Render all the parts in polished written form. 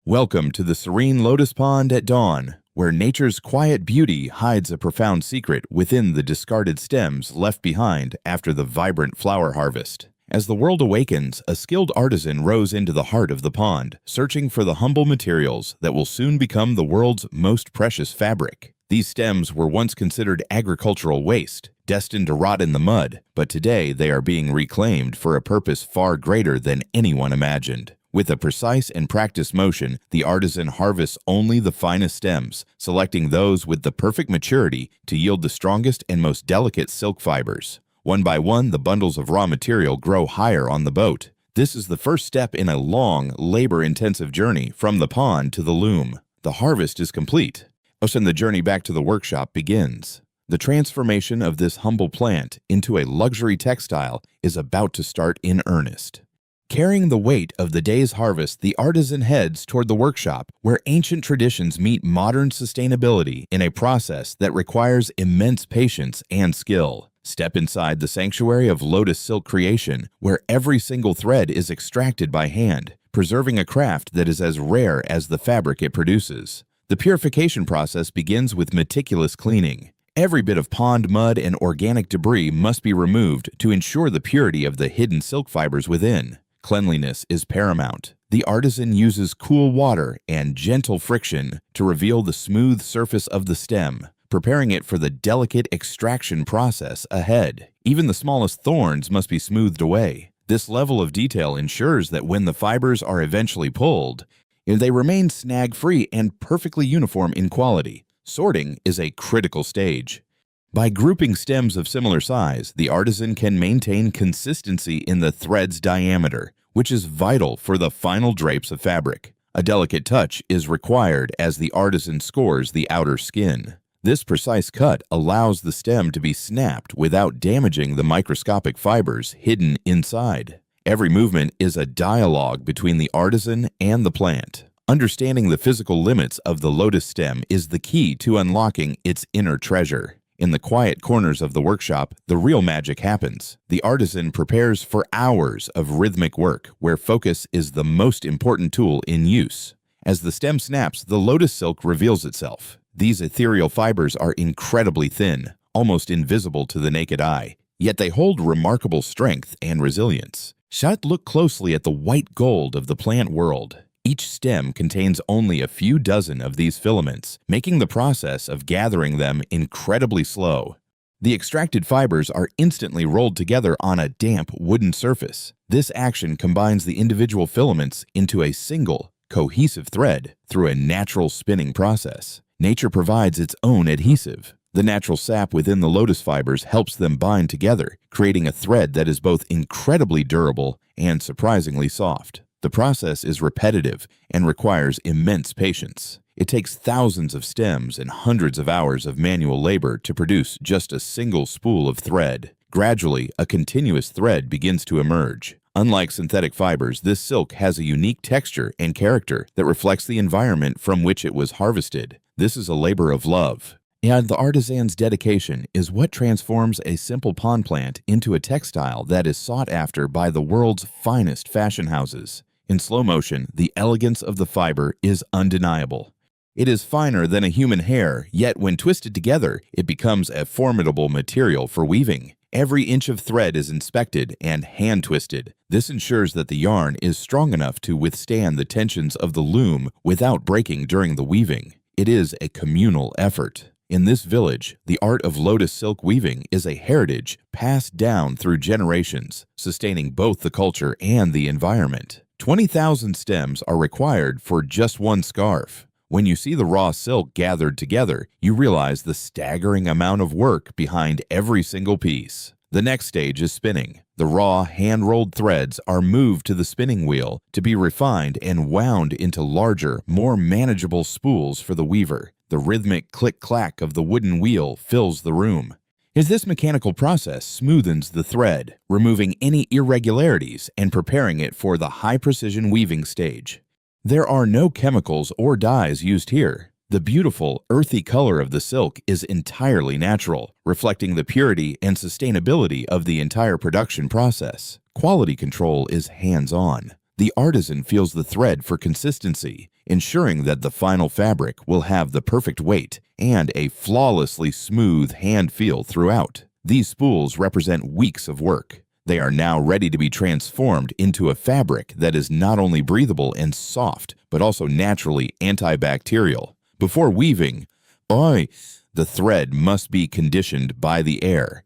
Welcome to the serene lotus pond at dawn, where nature's quiet beauty hides a profound secret within the discarded stems left behind after the vibrant flower harvest. As the world awakens, a skilled artisan rows into the heart of the pond, searching for the humble materials that will soon become the world's most precious fabric. These stems were once considered agricultural waste, destined to rot in the mud, but today they are being reclaimed for a purpose far greater than anyone imagined. With a precise and practiced motion, the artisan harvests only the finest stems, selecting those with the perfect maturity to yield the strongest and most delicate silk fibers. One by one, the bundles of raw material grow higher on the boat. This is the first step in a long, labor-intensive journey from the pond to the loom. The harvest is complete, and the journey back to the workshop begins. The transformation of this humble plant into a luxury textile is about to start in earnest. Carrying the weight of the day's harvest, the artisan heads toward the workshop, where ancient traditions meet modern sustainability in a process that requires immense patience and skill. Step inside the sanctuary of lotus silk creation, where every single thread is extracted by hand, preserving a craft that is as rare as the fabric it produces. The purification process begins with meticulous cleaning. Every bit of pond mud and organic debris must be removed to ensure the purity of the hidden silk fibers within. Cleanliness is paramount. The artisan uses cool water and gentle friction to reveal the smooth surface of the stem, preparing it for the delicate extraction process ahead. Even the smallest thorns must be smoothed away. This level of detail ensures that when the fibers are eventually pulled, they remain snag-free and perfectly uniform in quality. Sorting is a critical stage. By grouping stems of similar size, the artisan can maintain consistency in the thread's diameter, which is vital for the final drapes of fabric. A delicate touch is required as the artisan scores the outer skin. This precise cut allows the stem to be snapped without damaging the microscopic fibers hidden inside. Every movement is a dialogue between the artisan and the plant. Understanding the physical limits of the lotus stem is the key to unlocking its inner treasure. In the quiet corners of the workshop, the real magic happens. The artisan prepares for hours of rhythmic work, where focus is the most important tool in use. As the stem snaps, the lotus silk reveals itself. These ethereal fibers are incredibly thin, almost invisible to the naked eye, yet they hold remarkable strength and resilience. Look closely at the white gold of the plant world. Each stem contains only a few dozen of these filaments, making the process of gathering them incredibly slow. The extracted fibers are instantly rolled together on a damp wooden surface. This action combines the individual filaments into a single, cohesive thread through a natural spinning process. Nature provides its own adhesive. The natural sap within the lotus fibers helps them bind together, creating a thread that is both incredibly durable and surprisingly soft. The process is repetitive and requires immense patience. It takes thousands of stems and hundreds of hours of manual labor to produce just a single spool of thread. Gradually, a continuous thread begins to emerge. Unlike synthetic fibers, this silk has a unique texture and character that reflects the environment from which it was harvested. This is a labor of love. And the artisan's dedication is what transforms a simple pond plant into a textile that is sought after by the world's finest fashion houses. In slow motion, the elegance of the fiber is undeniable. It is finer than a human hair, yet when twisted together, it becomes a formidable material for weaving. Every inch of thread is inspected and hand-twisted. This ensures that the yarn is strong enough to withstand the tensions of the loom without breaking during the weaving. It is a communal effort. In this village, the art of lotus silk weaving is a heritage passed down through generations, sustaining both the culture and the environment. 20,000 stems are required for just one scarf. When you see the raw silk gathered together, you realize the staggering amount of work behind every single piece. The next stage is spinning. The raw, hand-rolled threads are moved to the spinning wheel to be refined and wound into larger, more manageable spools for the weaver. The rhythmic click-clack of the wooden wheel fills the room. As this mechanical process smoothens the thread, removing any irregularities and preparing it for the high-precision weaving stage. There are no chemicals or dyes used here. The beautiful, earthy color of the silk is entirely natural, reflecting the purity and sustainability of the entire production process. Quality control is hands-on. The artisan feels the thread for consistency, ensuring that the final fabric will have the perfect weight and a flawlessly smooth hand feel throughout. These spools represent weeks of work. They are now ready to be transformed into a fabric that is not only breathable and soft, but also naturally antibacterial. Before weaving, the thread must be conditioned by the air.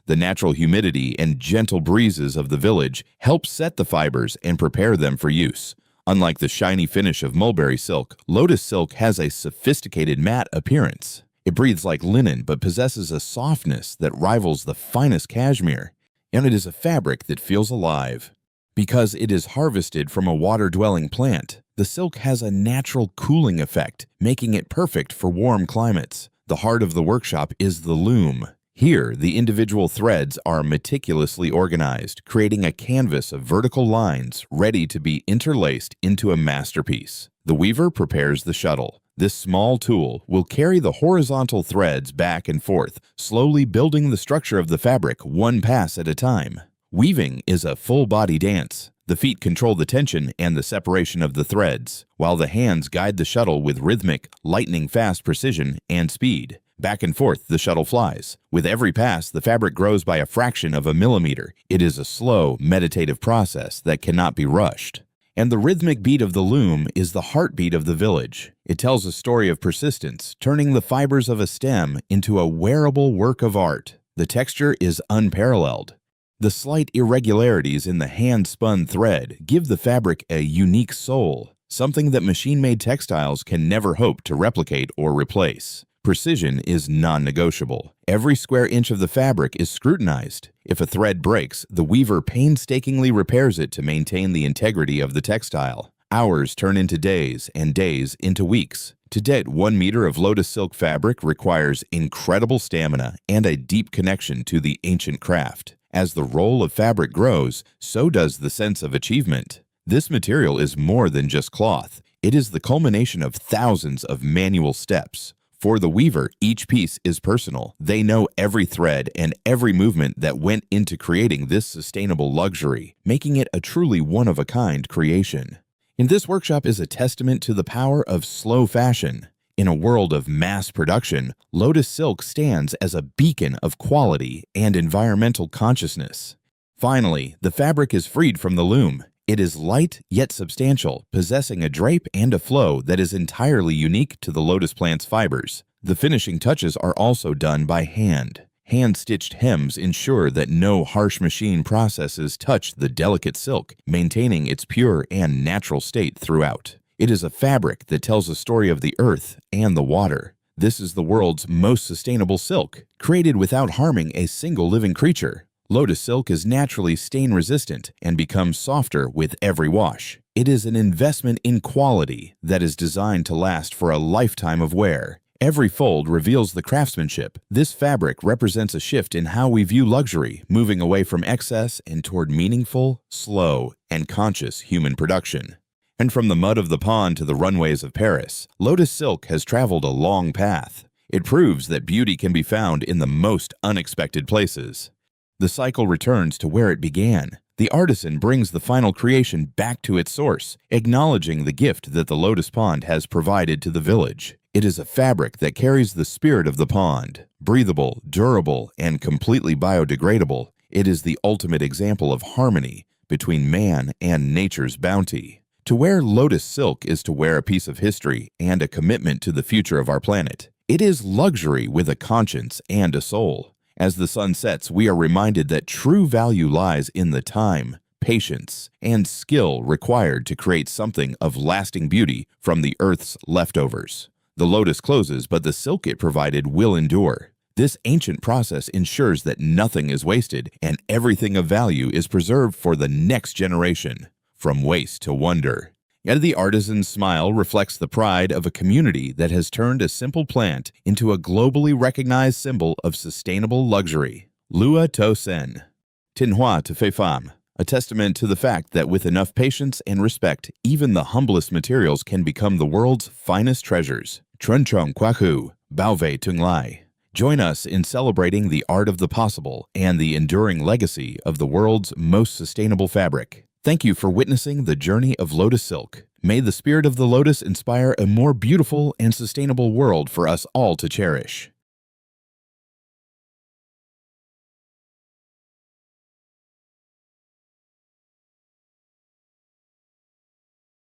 The natural humidity and gentle breezes of the village help set the fibers and prepare them for use. Unlike the shiny finish of mulberry silk, lotus silk has a sophisticated matte appearance. It breathes like linen but possesses a softness that rivals the finest cashmere, and it is a fabric that feels alive. Because it is harvested from a water-dwelling plant, the silk has a natural cooling effect, making it perfect for warm climates. The heart of the workshop is the loom. Here, the individual threads are meticulously organized, creating a canvas of vertical lines ready to be interlaced into a masterpiece. The weaver prepares the shuttle. This small tool will carry the horizontal threads back and forth, slowly building the structure of the fabric one pass at a time. Weaving is a full-body dance. The feet control the tension and the separation of the threads, while the hands guide the shuttle with rhythmic, lightning-fast precision and speed. Back and forth, the shuttle flies. With every pass, the fabric grows by a fraction of a millimeter. It is a slow, meditative process that cannot be rushed. And the rhythmic beat of the loom is the heartbeat of the village. It tells a story of persistence, turning the fibers of a stem into a wearable work of art. The texture is unparalleled. The slight irregularities in the hand-spun thread give the fabric a unique soul, something that machine-made textiles can never hope to replicate or replace. Precision is non-negotiable. Every square inch of the fabric is scrutinized. If a thread breaks, the weaver painstakingly repairs it to maintain the integrity of the textile. Hours turn into days, and days into weeks. To date, 1 meter of lotus silk fabric requires incredible stamina and a deep connection to the ancient craft. As the roll of fabric grows, so does the sense of achievement. This material is more than just cloth. It is the culmination of thousands of manual steps. For the weaver, each piece is personal. They know every thread and every movement that went into creating this sustainable luxury, making it a truly one-of-a-kind creation. And this workshop is a testament to the power of slow fashion. In a world of mass production, lotus silk stands as a beacon of quality and environmental consciousness. Finally, the fabric is freed from the loom. It is light yet substantial, possessing a drape and a flow that is entirely unique to the lotus plant's fibers. The finishing touches are also done by hand. Hand-stitched hems ensure that no harsh machine processes touch the delicate silk, maintaining its pure and natural state throughout. It is a fabric that tells a story of the earth and the water. This is the world's most sustainable silk, created without harming a single living creature. Lotus silk is naturally stain-resistant and becomes softer with every wash. It is an investment in quality that is designed to last for a lifetime of wear. Every fold reveals the craftsmanship. This fabric represents a shift in how we view luxury, moving away from excess and toward meaningful, slow, and conscious human production. And from the mud of the pond to the runways of Paris, lotus silk has traveled a long path. It proves that beauty can be found in the most unexpected places. The cycle returns to where it began. The artisan brings the final creation back to its source, acknowledging the gift that the lotus pond has provided to the village. It is a fabric that carries the spirit of the pond. Breathable, durable, and completely biodegradable, it is the ultimate example of harmony between man and nature's bounty. To wear lotus silk is to wear a piece of history and a commitment to the future of our planet. It is luxury with a conscience and a soul. As the sun sets, we are reminded that true value lies in the time, patience, and skill required to create something of lasting beauty from the earth's leftovers. The lotus closes, but the silk it provided will endure. This ancient process ensures that nothing is wasted and everything of value is preserved for the next generation, from waste to wonder. Yet the artisan's smile reflects the pride of a community that has turned a simple plant into a globally recognized symbol of sustainable luxury. Lua To Sen, Tinhua Te Fei Fam, a testament to the fact that with enough patience and respect, even the humblest materials can become the world's finest treasures. Trun Chong Kwaku, Bao Wei Tung Lai. Join us in celebrating the art of the possible and the enduring legacy of the world's most sustainable fabric. Thank you for witnessing the journey of lotus silk. May the spirit of the lotus inspire a more beautiful and sustainable world for us all to cherish.